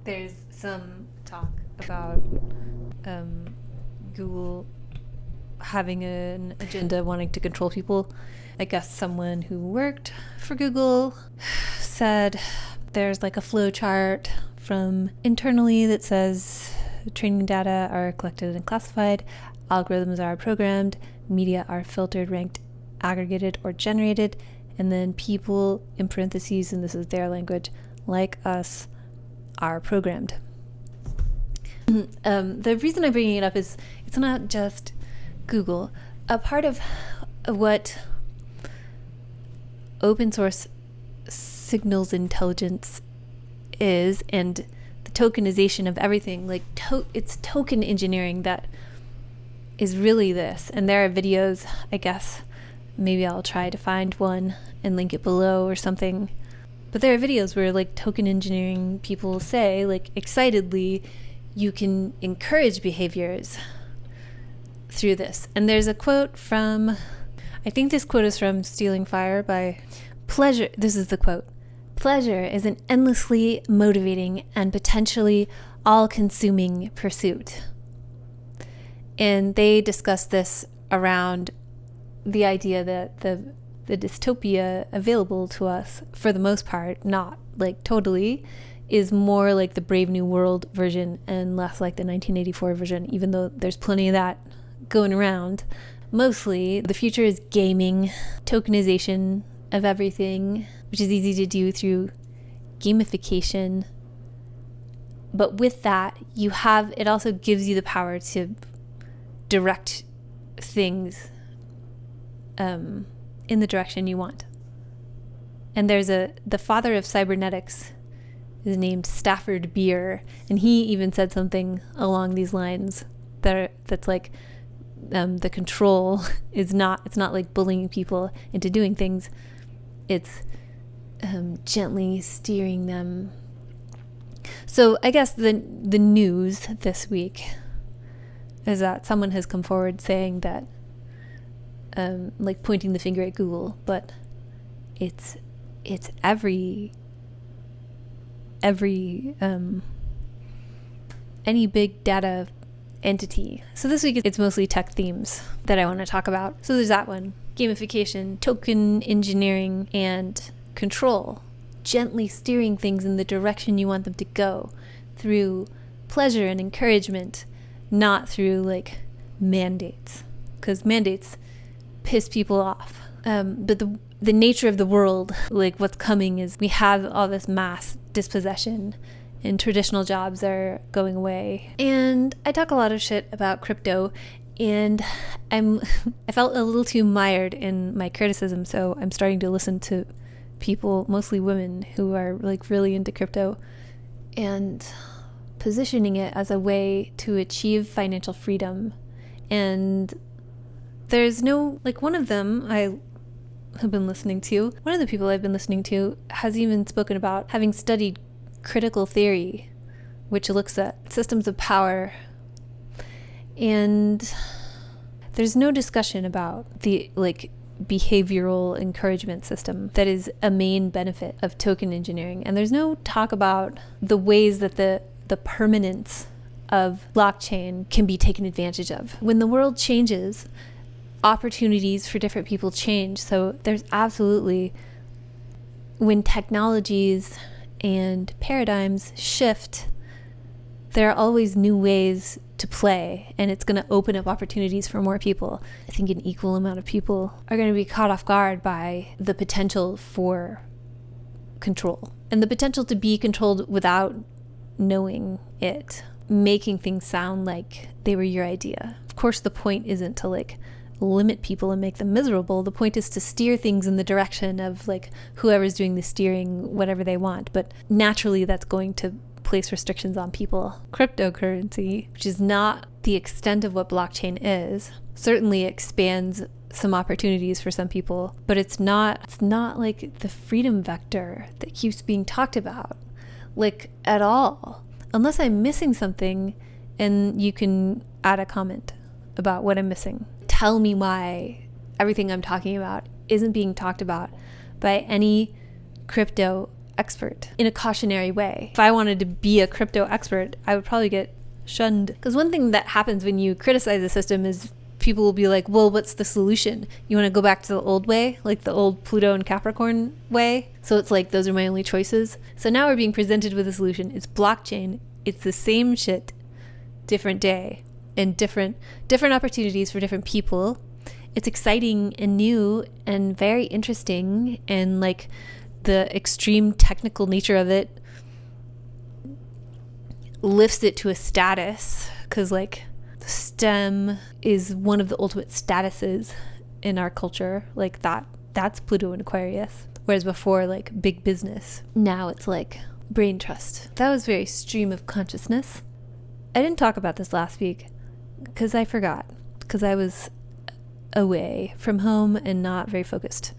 There's some talk about Google having an agenda wanting to control people. I guess someone who worked for Google said there's like a flow chart from internally that says training data are collected and classified, algorithms are programmed, media are filtered, ranked, aggregated, or generated, and then people, in parentheses, and this is their language, like us, are programmed. The reason I'm bringing it up is it's not just Google. A part of what open source signals intelligence is, and the tokenization of everything, like it's token engineering that is really this. And there are videos, I guess, maybe I'll try to find one and link it below or something. But there are videos where like token engineering people say, like excitedly, you can encourage behaviors through this. And there's a quote from, I think this quote is from Stealing Fire by Pleasure. This is the quote. Pleasure is an endlessly motivating and potentially all-consuming pursuit. And they discuss this around the idea that the dystopia available to us, for the most part, not like totally, is more like the Brave New World version and less like the 1984 version, even though there's plenty of that going around. Mostly, the future is gaming, tokenization of everything, which is easy to do through gamification. But with that, it also gives you the power to direct things in the direction you want. And there's the father of cybernetics is named Stafford Beer, and he even said something along these lines that's like the control it's not like bullying people into doing things, it's gently steering them. So I guess the news this week is that someone has come forward saying that like pointing the finger at Google, but it's every any big data entity. So this week it's mostly tech themes that I want to talk about. So there's that one: gamification, token engineering, and control. Gently steering things in the direction you want them to go through pleasure and encouragement, not through like mandates, because mandates piss people off. But the nature of the world, like what's coming, is we have all this mass dispossession and traditional jobs are going away. And I talk a lot of shit about crypto, and I felt a little too mired in my criticism, so I'm starting to listen to people, mostly women, who are like really into crypto and positioning it as a way to achieve financial freedom. And there's no, like, one of them I have been listening to, one of the people I've been listening to has even spoken about having studied critical theory, which looks at systems of power. And there's no discussion about the like behavioral encouragement system that is a main benefit of token engineering. And there's no talk about the ways that the permanence of blockchain can be taken advantage of. When the world changes, opportunities for different people change. So there's absolutely, when technologies and paradigms shift, there are always new ways to play, and it's going to open up opportunities for more people. I think an equal amount of people are going to be caught off guard by the potential for control and the potential to be controlled without knowing it, making things sound like they were your idea. Of course, the point isn't to like limit people and make them miserable. The point is to steer things in the direction of like whoever's doing the steering, whatever they want. But naturally, that's going to place restrictions on people. Cryptocurrency, which is not the extent of what blockchain is, certainly expands some opportunities for some people, but it's not like the freedom vector that keeps being talked about, like, at all. Unless I'm missing something, and you can add a comment about what I'm missing. Tell me why everything I'm talking about isn't being talked about by any crypto expert in a cautionary way. If I wanted to be a crypto expert, I would probably get shunned. Because one thing that happens when you criticize the system is people will be like, well, what's the solution? You want to go back to the old way, like the old Pluto and Capricorn way? So it's like, those are my only choices. So now we're being presented with a solution. It's blockchain. It's the same shit, different day, and different opportunities for different people. It's exciting and new and very interesting, and like the extreme technical nature of it lifts it to a status, because like the STEM is one of the ultimate statuses in our culture. Like that's Pluto and Aquarius. Whereas before, like big business, now it's like brain trust. That was very stream of consciousness. I didn't talk about this last week because I forgot, because I was away from home and not very focused.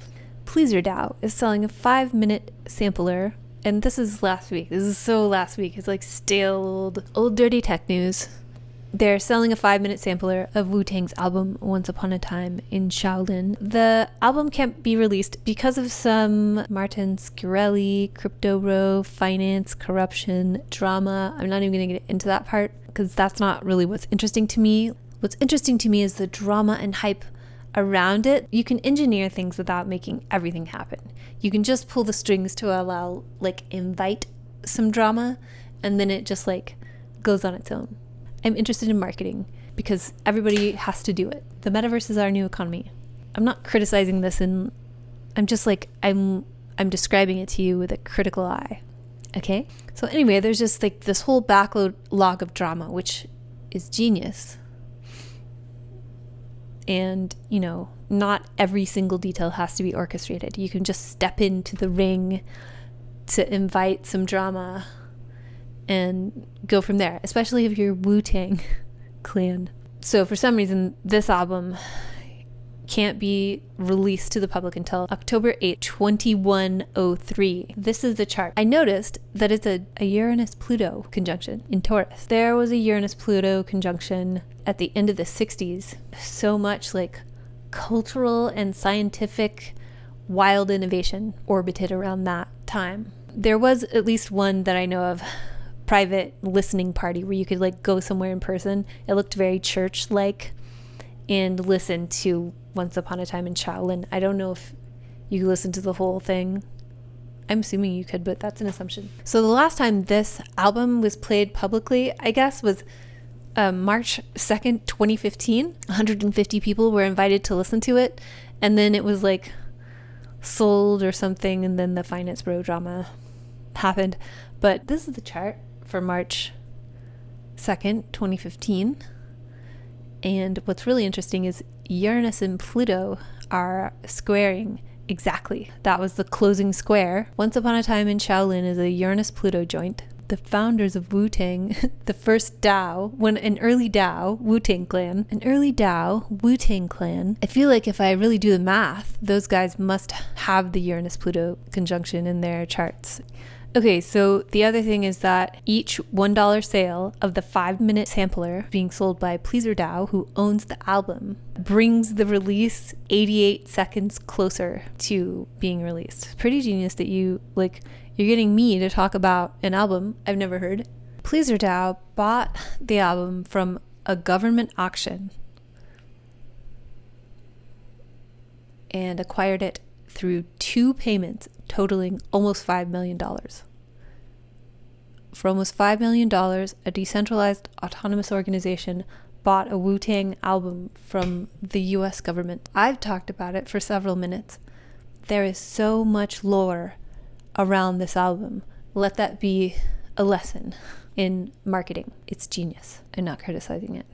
PLUTO is selling a 5-minute sampler, and this is last week. This is so last week. It's like stale, old dirty tech news. They're selling a 5-minute sampler of Wu-Tang's album Once Upon a Time in Shaolin. The album can't be released because of some Martin Scarelli, crypto row, finance, corruption, drama. I'm not even going to get into that part because that's not really what's interesting to me. What's interesting to me is the drama and hype around it. You can engineer things without making everything happen. You can just pull the strings to allow, like, invite some drama, and then it just like goes on its own. I'm interested in marketing because everybody has to do it. The metaverse is our new economy. I'm not criticizing this, and I'm just like, I'm describing it to you with a critical eye. Okay? So anyway, there's just like this whole backlog of drama, which is genius. And, you know, not every single detail has to be orchestrated. You can just step into the ring to invite some drama and go from there, especially if you're Wu-Tang Clan. So for some reason, this album can't be released to the public until October 8th, 2103. This is the chart. I noticed that it's a Uranus-Pluto conjunction in Taurus. There was a Uranus-Pluto conjunction at the end of the 60s. So much like cultural and scientific wild innovation orbited around that time. There was at least one that I know of, private listening party where you could like go somewhere in person. It looked very church-like, and listen to Once Upon a Time in Shaolin. I don't know if you could listen to the whole thing. I'm assuming you could, but that's an assumption. So the last time this album was played publicly, I guess, was March 2nd, 2015. 150 people were invited to listen to it, and then it was like sold or something, and then the finance bro drama happened. But this is the chart for March 2nd, 2015. And what's really interesting is Uranus and Pluto are squaring exactly. That was the closing square. Once Upon a Time in Shaolin is a Uranus-Pluto joint. The founders of Wu-Tang, the first Dao, an early Dao, Wu-Tang Clan. I feel like if I really do the math, those guys must have the Uranus-Pluto conjunction in their charts. Okay, so the other thing is that each $1 sale of the 5-minute sampler being sold by PLUTO, who owns the album, brings the release 88 seconds closer to being released. Pretty genius that you're getting me to talk about an album I've never heard. PLUTO bought the album from a government auction and acquired it through 2 payments totaling almost $5 million. For almost $5 million, a decentralized autonomous organization bought a Wu-Tang album from the US government. I've talked about it for several minutes. There is so much lore around this album. Let that be a lesson in marketing. It's genius. I'm not criticizing it.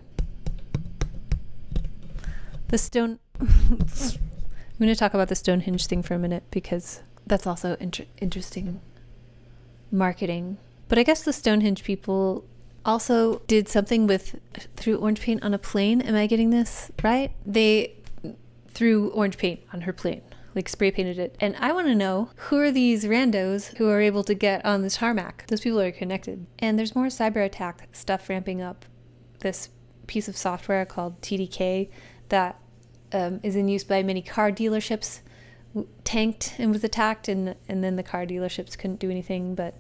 I'm going to talk about the Stonehenge thing for a minute because that's also interesting marketing. But I guess the Stonehenge people also did something with threw orange paint on a plane. Am I getting this right? They threw orange paint on her plane, like spray painted it. And I want to know, who are these randos who are able to get on the tarmac? Those people are connected. And there's more cyber attack stuff ramping up. This piece of software called TDK that is in use by many car dealerships, tanked and was attacked, and then the car dealerships couldn't do anything. But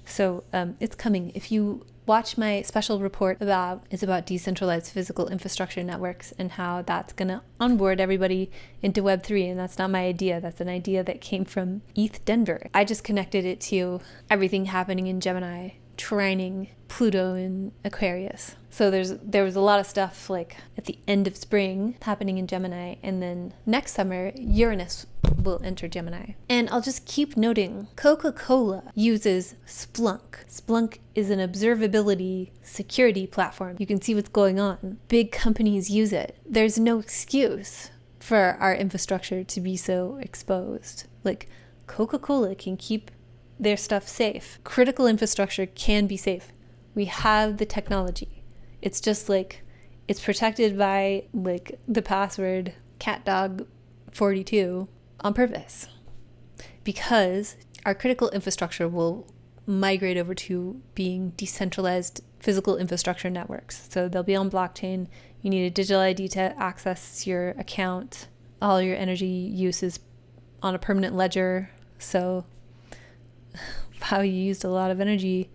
so it's coming. If you watch my special report it's about decentralized physical infrastructure networks and how that's going to onboard everybody into Web3. And that's not my idea. That's an idea that came from ETH Denver. I just connected it to everything happening in Gemini, trining Pluto in Aquarius. So there was a lot of stuff like at the end of spring happening in Gemini, and then next summer Uranus will enter Gemini. And I'll just keep noting, Coca-Cola uses Splunk. Splunk is an observability security platform. You can see what's going on. Big companies use it. There's no excuse for our infrastructure to be so exposed. Like, Coca-Cola can keep their stuff safe. Critical infrastructure can be safe. We have the technology. It's just like, it's protected by like the password catdog42 on purpose, because our critical infrastructure will migrate over to being decentralized physical infrastructure networks. So they'll be on blockchain. You need a digital ID to access your account. All your energy use is on a permanent ledger. So how you used a lot of energy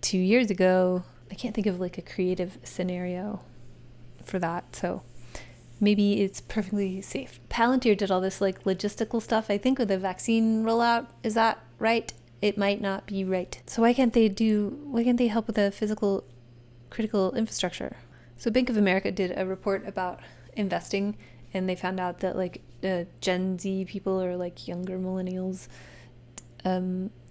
2 years ago, I can't think of like a creative scenario for that. So maybe it's perfectly safe. Palantir did all this like logistical stuff, I think, with the vaccine rollout. Is that right? It might not be right. So why can't they help with the physical critical infrastructure? So Bank of America did a report about investing, and they found out that like Gen Z people, or like younger millennials,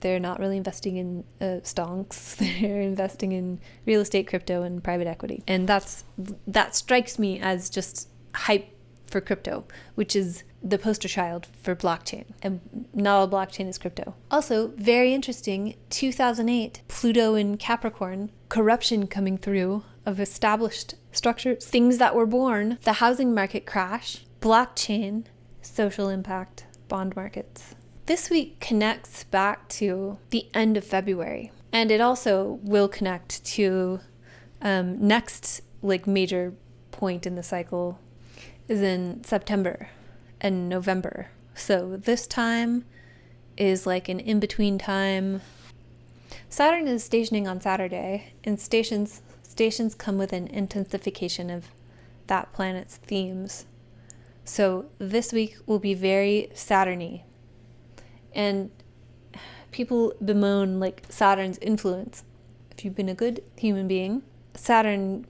they're not really investing in stonks. They're investing in real estate, crypto, and private equity. And that strikes me as just hype for crypto, which is the poster child for blockchain. And not all blockchain is crypto. Also, very interesting, 2008, Pluto in Capricorn, corruption coming through of established structures, things that were born, the housing market crash, blockchain, social impact, bond markets. This week connects back to the end of February, and it also will connect to next like major point in the cycle is in September and November. So this time is like an in-between time. Saturn is stationing on Saturday, and stations come with an intensification of that planet's themes. So this week will be very Saturn-y. And people bemoan like Saturn's influence. If you've been a good human being, Saturn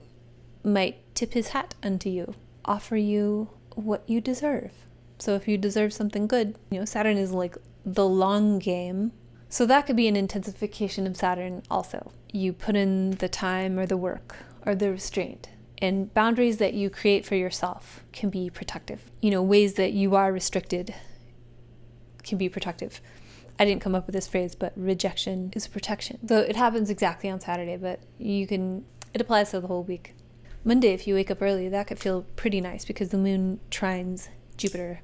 might tip his hat unto you, offer you what you deserve. So if you deserve something good, Saturn is like the long game. So that could be an intensification of Saturn also. You put in the time or the work or the restraint, and boundaries that you create for yourself can be protective. Ways that you are restricted can be protective. I didn't come up with this phrase, but rejection is protection. So it happens exactly on Saturday, but it applies to the whole week. Monday, if you wake up early, that could feel pretty nice because the moon trines Jupiter.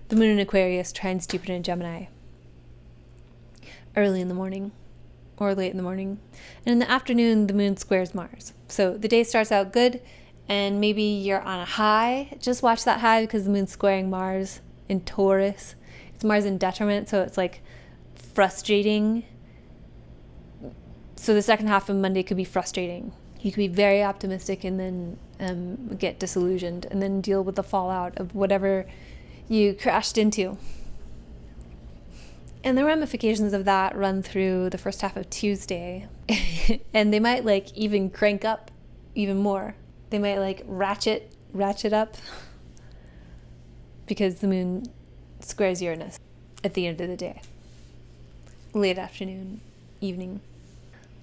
The moon in Aquarius trines Jupiter in Gemini early in the morning or late in the morning. And in the afternoon, the moon squares Mars. So the day starts out good, and maybe you're on a high. Just watch that high because the moon's squaring Mars in Taurus. It's Mars in detriment, so it's like frustrating. So the second half of Monday could be frustrating. You could be very optimistic and then get disillusioned and then deal with the fallout of whatever you crashed into. And the ramifications of that run through the first half of Tuesday. And they might like even crank up even more. They might like ratchet up because the moon squares Uranus at the end of the day. Late afternoon, evening.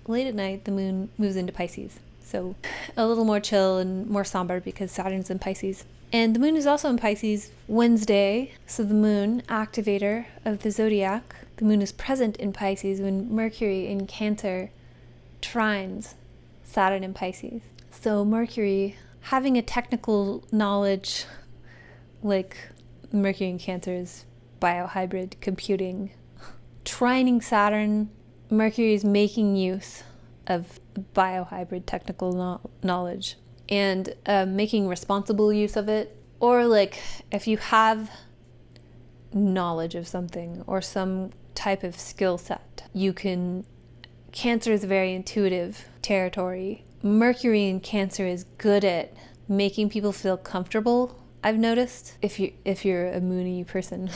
Late at night, the moon moves into Pisces. So a little more chill and more somber because Saturn's in Pisces. And the moon is also in Pisces Wednesday. So the moon, activator of the zodiac, the moon is present in Pisces when Mercury in Cancer trines Saturn in Pisces. So Mercury, having a technical knowledge like Mercury in Cancer is biohybrid computing. Trining Saturn, Mercury is making use of biohybrid technical knowledge and making responsible use of it. Or like if you have knowledge of something or some type of skill set. Cancer is a very intuitive territory. Mercury in Cancer is good at making people feel comfortable, I've noticed, if you're a moony person,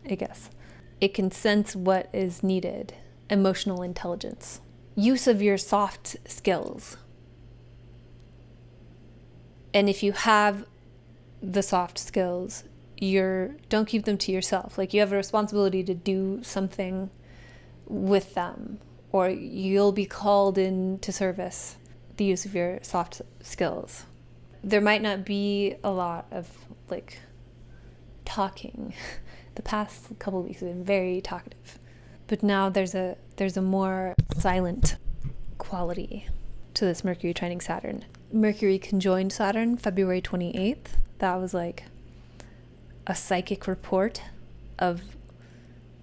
I guess. It can sense what is needed. Emotional intelligence. Use of your soft skills. And if you have the soft skills, don't keep them to yourself. Like, you have a responsibility to do something with them, or you'll be called into service. The use of your soft skills. There might not be a lot of talking. The past couple of weeks have been very talkative, but now there's a more silent quality to this Mercury trining Saturn. Mercury conjoined Saturn February 28th. That was like a psychic report of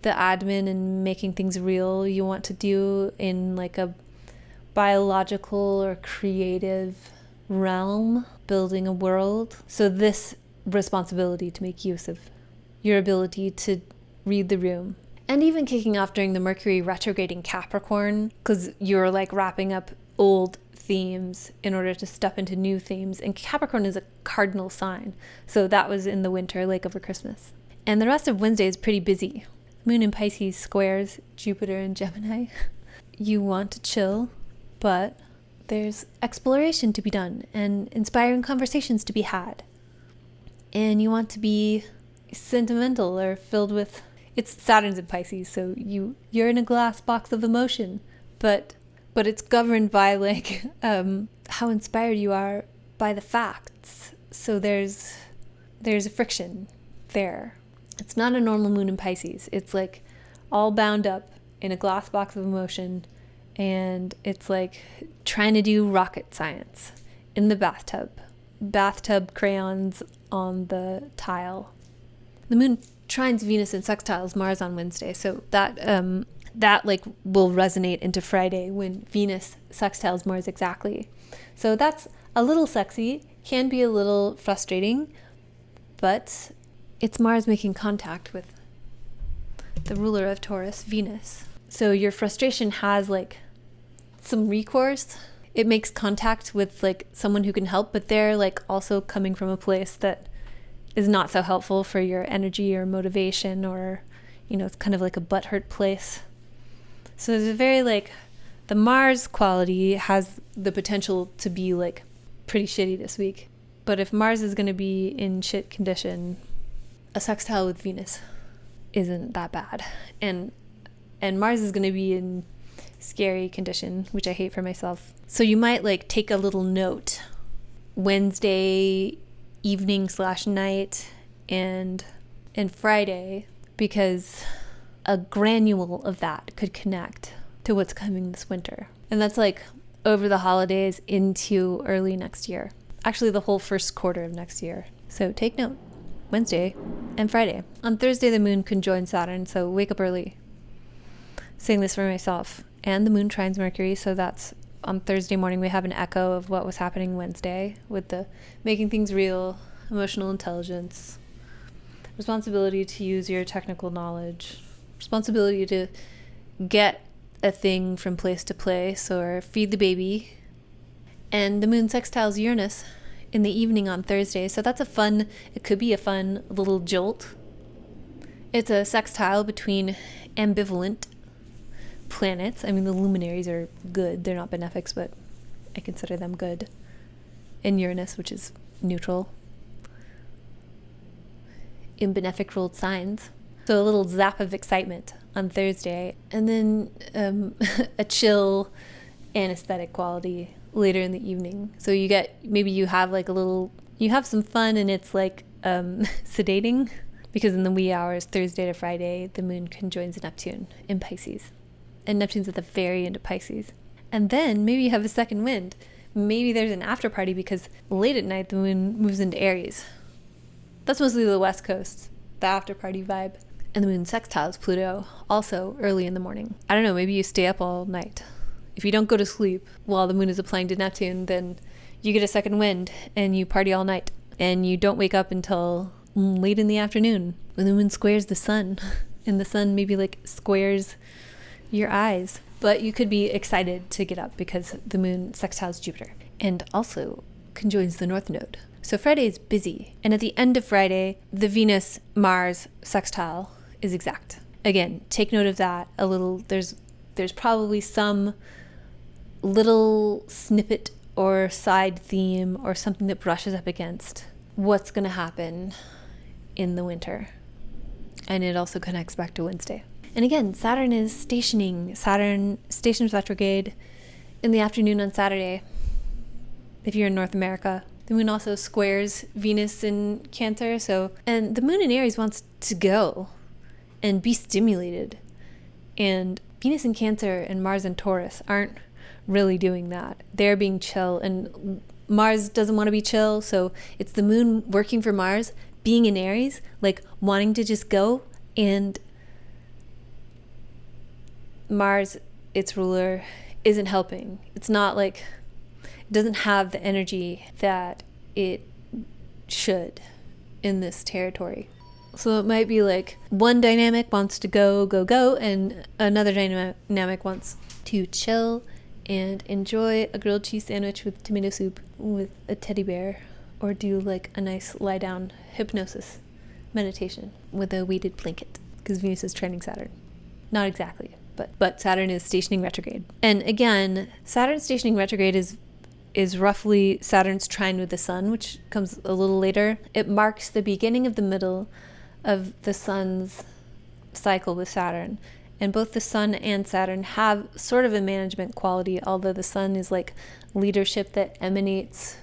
the admin and making things real you want to do in like a biological or creative realm, building a world. So this responsibility to make use of your ability to read the room, and even kicking off during the Mercury retrograde in Capricorn, because you're like wrapping up old themes in order to step into new themes. And Capricorn is a cardinal sign, so that was in the winter, like over Christmas. And the rest of Wednesday is pretty busy. Moon in Pisces squares Jupiter in Gemini. You want to chill, but there's exploration to be done and inspiring conversations to be had. And you want to be sentimental or filled with... It's Saturn's in Pisces, so you're in a glass box of emotion, but it's governed by like how inspired you are by the facts. So there's a friction there. It's not a normal moon in Pisces. It's like all bound up in a glass box of emotion, and it's like trying to do rocket science in the bathtub crayons on the tile. The moon trines Venus and sextiles Mars on Wednesday, so that like will resonate into Friday when Venus sextiles Mars exactly. So that's a little sexy, can be a little frustrating, but it's Mars making contact with the ruler of Taurus, Venus. So your frustration has like some recourse. It makes contact with like someone who can help, but they're like also coming from a place that is not so helpful for your energy or motivation, or, it's kind of like a butthurt place. So there's a very like, the Mars quality has the potential to be like pretty shitty this week. But if Mars is going to be in shit condition, a sextile with Venus isn't that bad. And Mars is going to be in scary condition, which I hate for myself. So you might like take a little note Wednesday evening / night and Friday, because a granule of that could connect to what's coming this winter. And that's like over the holidays into early next year. Actually, the whole first quarter of next year. So take note. Wednesday and Friday. On Thursday, the moon conjoins Saturn, so wake up early. Saying this for myself. And the moon trines Mercury, so that's on Thursday morning. We have an echo of what was happening Wednesday with the making things real, emotional intelligence, responsibility to use your technical knowledge, responsibility to get a thing from place to place or feed the baby. And the moon sextiles Uranus in the evening on Thursday, so that's it could be a fun little jolt. It's a sextile between ambivalent planets. I mean, the luminaries are good. They're not benefics, but I consider them good. And Uranus, which is neutral. In benefic ruled signs. So a little zap of excitement on Thursday. And then a chill anesthetic quality later in the evening. So you have some fun, and it's like sedating, because in the wee hours, Thursday to Friday, the moon conjoins Neptune in Pisces. And Neptune's at the very end of Pisces. And then maybe you have a second wind. Maybe there's an after party, because late at night, the moon moves into Aries. That's mostly the West Coast, the after party vibe. And the moon sextiles Pluto also early in the morning. I don't know, maybe you stay up all night. If you don't go to sleep while the moon is applying to Neptune, then you get a second wind and you party all night. And you don't wake up until late in the afternoon. when the moon squares the sun and the sun maybe like squares your eyes. But you could be excited to get up because the moon sextiles Jupiter and also conjoins the North Node. So Friday is busy. And at the end of Friday, the Venus-Mars sextile is exact. Again, take note of that a little. There's probably some little snippet or side theme or something that brushes up against what's going to happen in the winter. And it also connects back to Wednesday. And again, Saturn is stationing. Saturn stations retrograde in the afternoon on Saturday. If you're in North America, the moon also squares Venus in Cancer. And the moon in Aries wants to go and be stimulated. And Venus in Cancer and Mars in Taurus aren't really doing that. They're being chill, and Mars doesn't want to be chill. So it's the moon working for Mars, being in Aries, like wanting to just go. And Mars, its ruler, isn't helping. It's not like, it doesn't have the energy that it should in this territory. So it might be like one dynamic wants to go, and another dynamic wants to chill and enjoy a grilled cheese sandwich with tomato soup with a teddy bear, or do like a nice lie down hypnosis meditation with a weighted blanket, because Venus is trining Saturn. Not exactly, but Saturn is stationing retrograde. And again, Saturn stationing retrograde is roughly Saturn's trine with the sun, which comes a little later. It marks the beginning of the middle of the sun's cycle with Saturn. And both the sun and Saturn have sort of a management quality, although the sun is like leadership that emanates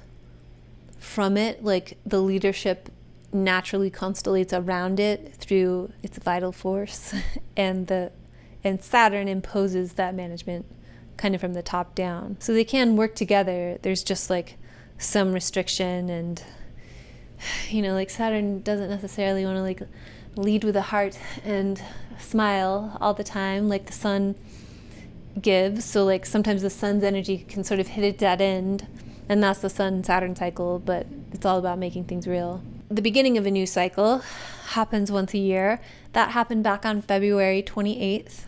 from it, like the leadership naturally constellates around it through its vital force, and Saturn imposes that management kind of from the top down. So they can work together. There's just like some restriction, and like Saturn doesn't necessarily want to like lead with a heart and smile all the time like the sun gives. So like sometimes the sun's energy can sort of hit a dead end, and that's the Sun-Saturn cycle, but it's all about making things real. The beginning of a new cycle happens once a year. That happened back on February 28th,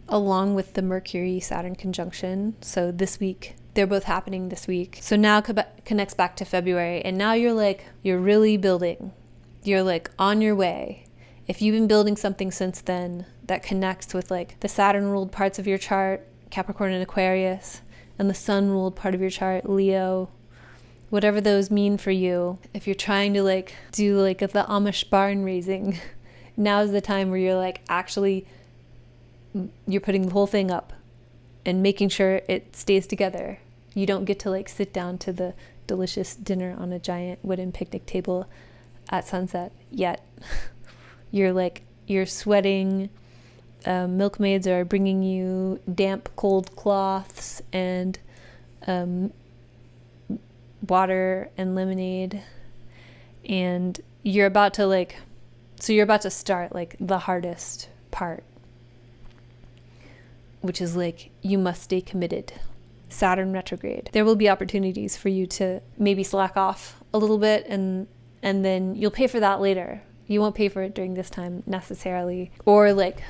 along with the Mercury-Saturn conjunction. So this week, they're both happening this week. So now connects back to February, and now you're really building. You're like on your way. If you've been building something since then that connects with like the Saturn-ruled parts of your chart, Capricorn and Aquarius, and the Sun-ruled part of your chart, Leo, whatever those mean for you, if you're trying to like do like the Amish barn raising, now's the time where you're like actually, you're putting the whole thing up and making sure it stays together. You don't get to like sit down to the delicious dinner on a giant wooden picnic table at sunset yet. You're sweating. Milkmaids are bringing you damp, cold cloths and water and lemonade, and you're about to start like the hardest part, which is like you must stay committed. Saturn retrograde. There will be opportunities for you to maybe slack off a little bit, and then you'll pay for that later. You won't pay for it during this time necessarily, or like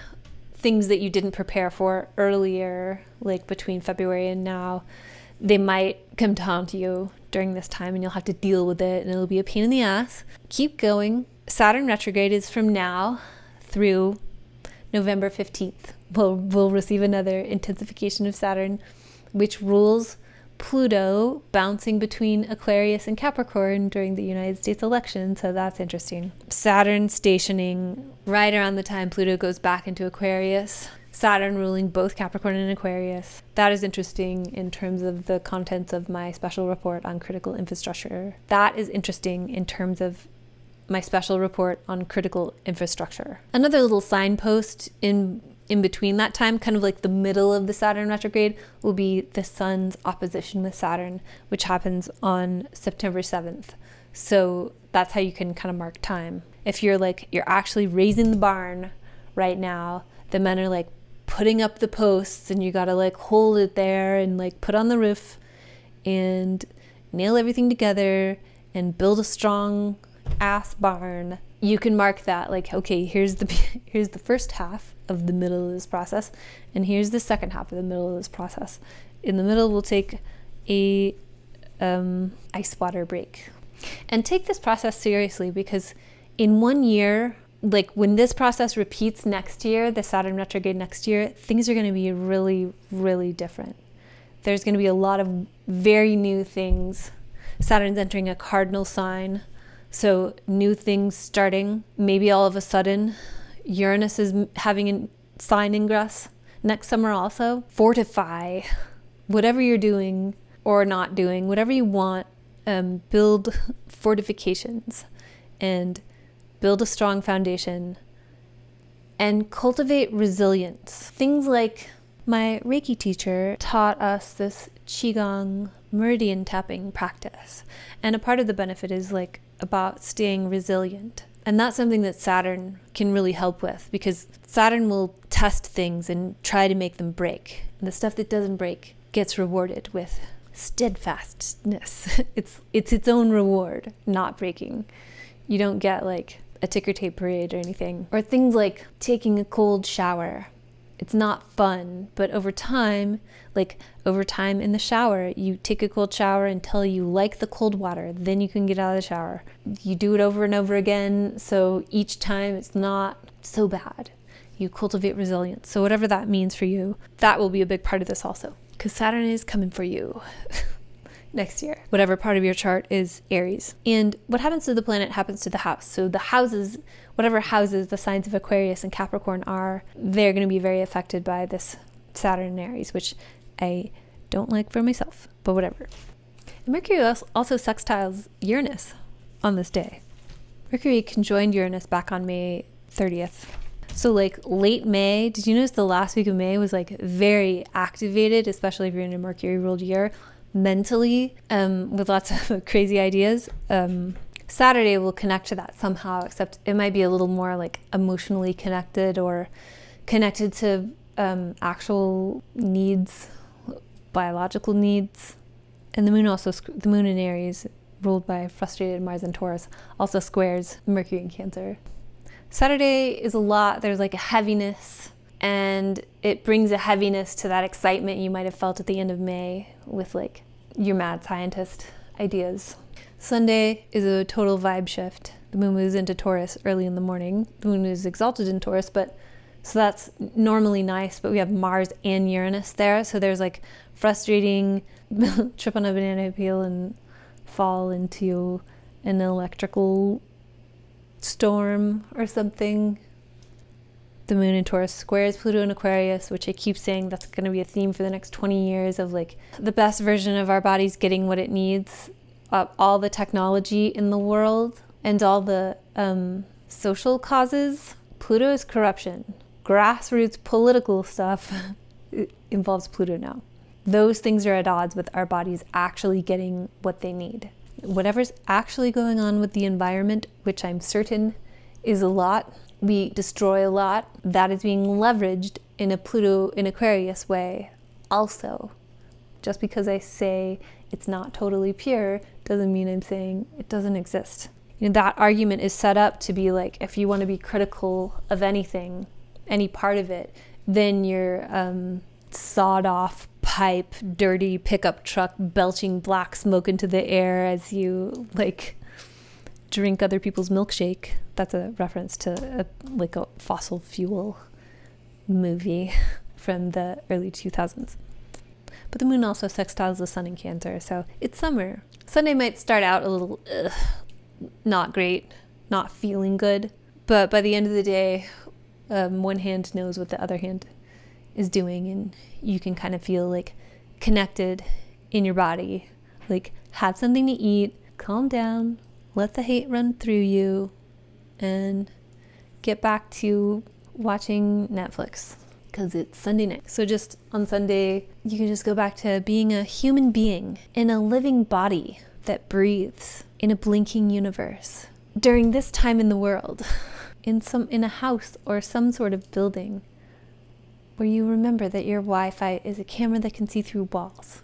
things that you didn't prepare for earlier, like between February and now, they might come to haunt you during this time, and you'll have to deal with it, and it'll be a pain in the ass. Keep going. Saturn retrograde is from now through November 15th. We'll receive another intensification of Saturn, which rules Pluto bouncing between Aquarius and Capricorn during the United States election, so that's interesting. Saturn stationing right around the time Pluto goes back into Aquarius. Saturn ruling both Capricorn and Aquarius. That is interesting in terms of the contents of my special report on critical infrastructure. That is interesting in terms of my special report on critical infrastructure. Another little signpost in between that time, kind of like the middle of the Saturn retrograde, will be the Sun's opposition with Saturn, which happens on September 7th. So that's how you can kind of mark time. If you're actually raising the barn right now, the men are like putting up the posts, and you gotta like hold it there and like put on the roof and nail everything together and build a strong ass barn. you can mark that like, okay, here's the first half of the middle of this process, and here's the second half of the middle of this process. In the middle, we'll take a ice water break. And take this process seriously, because in 1 year, like when this process repeats next year, the Saturn retrograde next year, things are going to be really, really different. There's going to be a lot of very new things. Saturn's entering a cardinal sign, so new things starting. Maybe all of a sudden, Uranus is having a sign ingress next summer also. Fortify whatever you're doing or not doing, whatever you want. Build fortifications and build a strong foundation and cultivate resilience. Things like my Reiki teacher taught us this Qigong meridian tapping practice. And a part of the benefit is like about staying resilient. And that's something that Saturn can really help with, because Saturn will test things and try to make them break. And the stuff that doesn't break gets rewarded with steadfastness. It's its own reward, not breaking. You don't get like a ticker tape parade or anything. Or things like taking a cold shower. It's not fun, but over time in the shower, you take a cold shower until you like the cold water, then you can get out of the shower. You do it over and over again, so each time it's not so bad. You cultivate resilience. So whatever that means for you, that will be a big part of this also, because Saturn is coming for you next year. Whatever part of your chart is Aries. And what happens to the planet happens to the house. So the houses, whatever houses the signs of Aquarius and Capricorn are, they're going to be very affected by this Saturn and Aries, which I don't like for myself, but whatever. And Mercury also sextiles Uranus on this day. Mercury conjoined Uranus back on May 30th. So like late May, did you notice the last week of May was like very activated, especially if you're in a Mercury ruled year, mentally, with lots of crazy ideas. Saturday will connect to that somehow, except it might be a little more like emotionally connected or connected to actual needs, biological needs. And the moon in Aries, ruled by frustrated Mars and Taurus, also squares Mercury in Cancer. Saturday is a lot, there's like a heaviness, and it brings a heaviness to that excitement you might have felt at the end of May with like your mad scientist ideas. Sunday is a total vibe shift. The moon moves into Taurus early in the morning. The moon is exalted in Taurus, so that's normally nice, but we have Mars and Uranus there, so there's like frustrating trip on a banana peel and fall into an electrical storm or something. The moon in Taurus squares Pluto in Aquarius, which I keep saying that's going to be a theme for the next 20 years of like the best version of our bodies getting what it needs, all the technology in the world and all the social causes. Pluto is corruption. Grassroots political stuff involves Pluto now. Those things are at odds with our bodies actually getting what they need. Whatever's actually going on with the environment, which I'm certain is a lot, we destroy a lot, that is being leveraged in a Pluto in Aquarius way also. Just because I say it's not totally pure doesn't mean I'm saying it doesn't exist. You know, that argument is set up to be like, if you want to be critical of anything, any part of it, then you're sawed off pipe, dirty pickup truck belching black smoke into the air as you like drink other people's milkshake. That's a reference to a fossil fuel movie from the early 2000s. But the moon also sextiles the sun in Cancer, so it's summer. Sunday might start out a little not great, not feeling good, but by the end of the day, one hand knows what the other hand is doing, and you can kind of feel like connected in your body, like have something to eat, calm down, let the hate run through you, and get back to watching Netflix because it's Sunday night. So just on Sunday, you can just go back to being a human being in a living body that breathes in a blinking universe. During this time in the world, in a house or some sort of building, where you remember that your Wi-Fi is a camera that can see through walls.